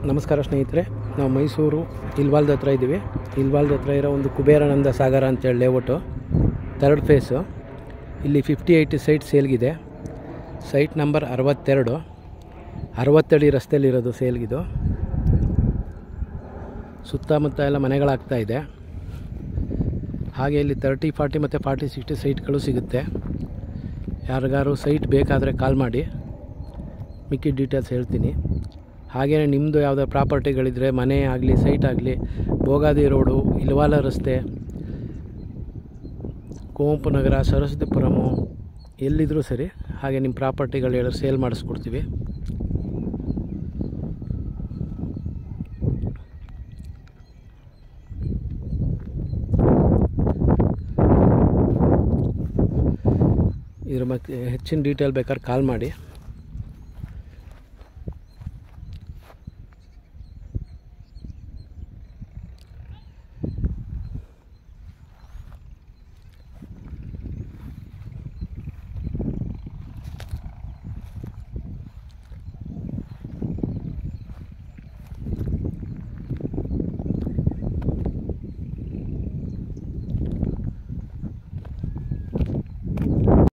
ನಮಸ್ಕಾರ ಸ್ನೇಹಿತರೆ, ನಾವು ಮೈಸೂರು ಇಲ್ವಾಲ್ದ ಹತ್ರ ಇದ್ದೀವಿ. ಇಲ್ವಾಲ್ದ ಹತ್ರ ಇರೋ ಒಂದು ಕುಬೇರಾನಂದ ಸಾಗರ ಅಂತೇಳಿ ಲೇಔಟು, 3rd ಫೇಸು. ಇಲ್ಲಿ 58 ಸೈಟ್ ಸೇಲ್ಗಿದೆ. ಸೈಟ್ ನಂಬರ್ 62, 60 ಅಡಿ ರಸ್ತೆಯಲ್ಲಿರೋದು ಸೇಲ್ಗಿದು. ಸುತ್ತಮುತ್ತ ಎಲ್ಲ ಮನೆಗಳಾಗ್ತಾ ಇದೆ. ಹಾಗೆ ಇಲ್ಲಿ 30, 40 ಮತ್ತು 40, 60 ಸೈಟ್ಗಳು ಸಿಗುತ್ತೆ. ಯಾರಿಗಾರು ಸೈಟ್ ಬೇಕಾದರೆ ಕಾಲ್ ಮಾಡಿ, ಮಿಕ್ಕಿದ ಡೀಟೇಲ್ಸ್ ಹೇಳ್ತೀನಿ. ಹಾಗೆಯೇ ನಿಮ್ಮದು ಯಾವುದೋ ಪ್ರಾಪರ್ಟಿಗಳಿದ್ದರೆ, ಮನೆ ಆಗಲಿ ಸೈಟ್ ಆಗಲಿ, ಭೋಗಾದಿ ರೋಡು, ಇಲ್ವಾಲ ರಸ್ತೆ, ಕುವೆಂಪು ನಗರ, ಸರಸ್ವತಿಪುರಮು, ಎಲ್ಲಿದ್ದರೂ ಸರಿ, ಹಾಗೆ ನಿಮ್ಮ ಪ್ರಾಪರ್ಟಿಗಳು ಹೇಳಿದ್ರೆ ಸೇಲ್ ಮಾಡಿಸ್ಕೊಡ್ತೀವಿ. ಇದ್ರ ಬಗ್ಗೆ ಹೆಚ್ಚಿನ ಡೀಟೇಲ್ ಬೇಕಾದ್ರೆ ಕಾಲ್ ಮಾಡಿ.